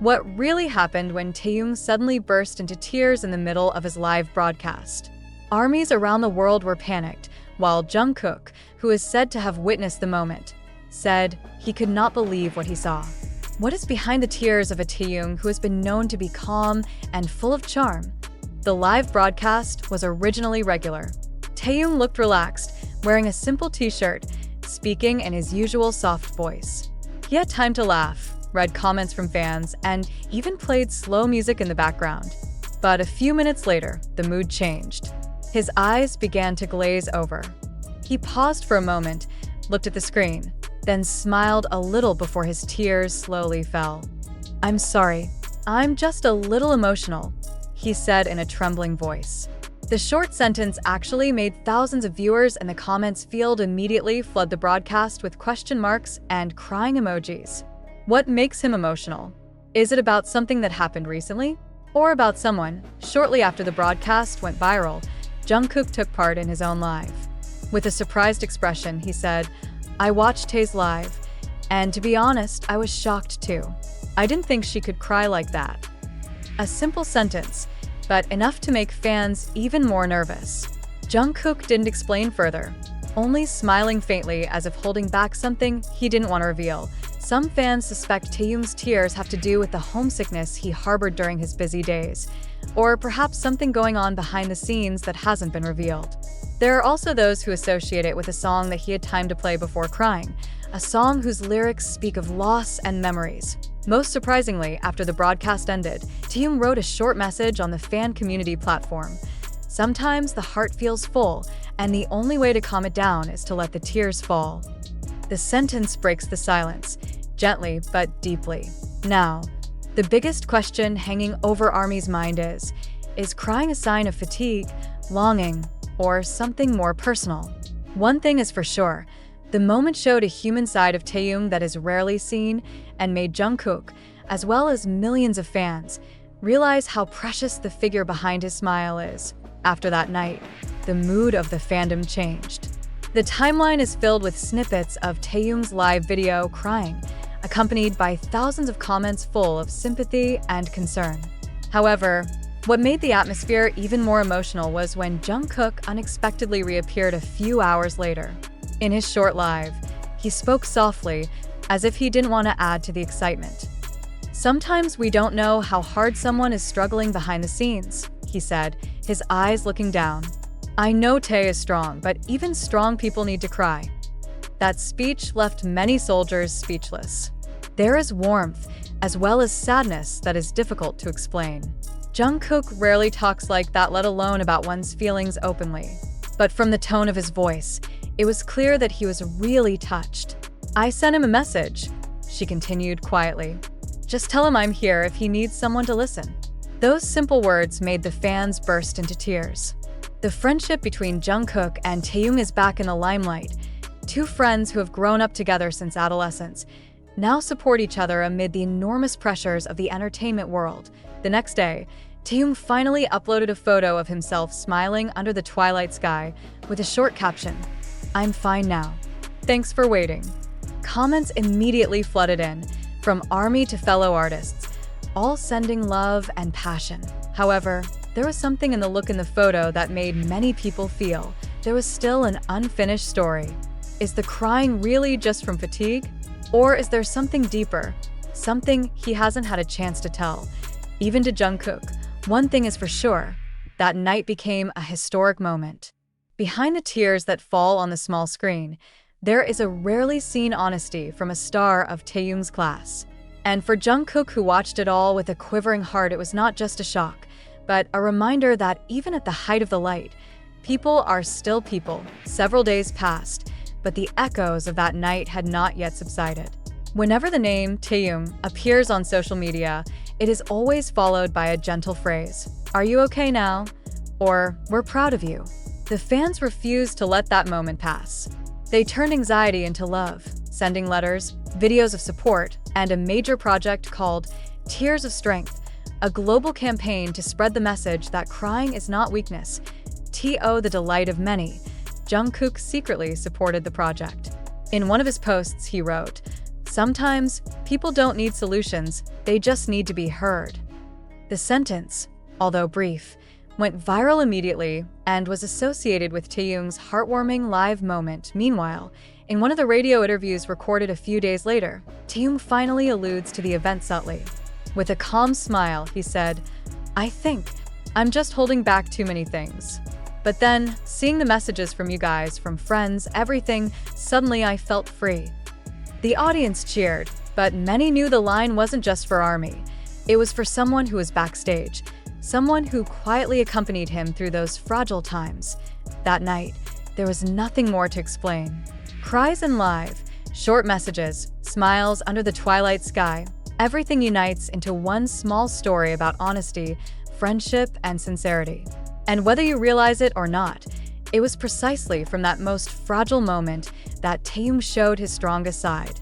what really happened when Taehyung suddenly burst into tears in the middle of his live broadcast. Armies around the world were panicked, while Jungkook, who is said to have witnessed the moment, said he could not believe what he saw. What is behind the tears of a Taehyung who has been known to be calm and full of charm? The live broadcast was originally regular. Taehyung looked relaxed, wearing a simple t-shirt, speaking in his usual soft voice. He had time to laugh, read comments from fans, and even played slow music in the background. But a few minutes later, the mood changed. His eyes began to glaze over. He paused for a moment, looked at the screen, then smiled a little before his tears slowly fell. "I'm sorry, I'm just a little emotional," he said in a trembling voice. The short sentence actually made thousands of viewers in the comments field immediately flood the broadcast with question marks and crying emojis. What makes him emotional? Is it about something that happened recently? Or about someone? Shortly after the broadcast went viral, Jungkook took part in his own live. With a surprised expression, he said, "I watched Tae's live, and to be honest, I was shocked too. I didn't think she could cry like that." A simple sentence, but enough to make fans even more nervous. Jungkook didn't explain further, only smiling faintly as if holding back something he didn't want to reveal. Some fans suspect Taehyung's tears have to do with the homesickness he harbored during his busy days, or perhaps something going on behind the scenes that hasn't been revealed. There are also those who associate it with a song that he had time to play before crying, a song whose lyrics speak of loss and memories. Most surprisingly, after the broadcast ended, Taehyung wrote a short message on the fan community platform. "Sometimes the heart feels full, and the only way to calm it down is to let the tears fall." The sentence breaks the silence, gently but deeply. Now, the biggest question hanging over ARMY's mind is crying a sign of fatigue, longing, or something more personal? One thing is for sure, the moment showed a human side of Taehyung that is rarely seen and made Jungkook, as well as millions of fans, realize how precious the figure behind his smile is. After that night, the mood of the fandom changed. The timeline is filled with snippets of Taehyung's live video crying, accompanied by thousands of comments full of sympathy and concern. However, what made the atmosphere even more emotional was when Jungkook unexpectedly reappeared a few hours later. In his short live, he spoke softly, as if he didn't want to add to the excitement. "Sometimes we don't know how hard someone is struggling behind the scenes," he said, his eyes looking down. "I know Tae is strong, but even strong people need to cry." That speech left many soldiers speechless. There is warmth, as well as sadness, that is difficult to explain. Jungkook rarely talks like that, let alone about one's feelings openly. But from the tone of his voice, it was clear that he was really touched. "I sent him a message," she continued quietly. "Just tell him I'm here if he needs someone to listen." Those simple words made the fans burst into tears. The friendship between Jungkook and Taehyung is back in the limelight. Two friends who have grown up together since adolescence now support each other amid the enormous pressures of the entertainment world. The next day, Taehyung finally uploaded a photo of himself smiling under the twilight sky with a short caption, "I'm fine now. Thanks for waiting." Comments immediately flooded in, from ARMY to fellow artists, all sending love and passion. However, there was something in the look in the photo that made many people feel there was still an unfinished story. Is the crying really just from fatigue? Or is there something deeper, something he hasn't had a chance to tell? Even to Jungkook, one thing is for sure, that night became a historic moment. Behind the tears that fall on the small screen, there is a rarely seen honesty from a star of Taehyung's class. And for Jungkook, who watched it all with a quivering heart, it was not just a shock, but a reminder that even at the height of the light, people are still people. Several days passed, but the echoes of that night had not yet subsided. Whenever the name Taehyung appears on social media, it is always followed by a gentle phrase, "Are you okay now?" Or, "We're proud of you." The fans refused to let that moment pass. They turned anxiety into love, sending letters, videos of support, and a major project called Tears of Strength, a global campaign to spread the message that crying is not weakness. The delight of many, Jungkook secretly supported the project. In one of his posts, he wrote, Sometimes, people don't need solutions, they just need to be heard. The sentence, although brief, went viral immediately and was associated with Taehyung's heartwarming live moment. Meanwhile, in one of the radio interviews recorded a few days later, Taehyung finally alludes to the event subtly. With a calm smile, he said, "I think I'm just holding back too many things. But then, seeing the messages from you guys, from friends, everything, suddenly I felt free." The audience cheered, but many knew the line wasn't just for ARMY. It was for someone who was backstage, someone who quietly accompanied him through those fragile times. That night, there was nothing more to explain. Cries and live, short messages, smiles under the twilight sky, everything unites into one small story about honesty, friendship, and sincerity. And whether you realize it or not, it was precisely from that most fragile moment that Taehyung showed his strongest side.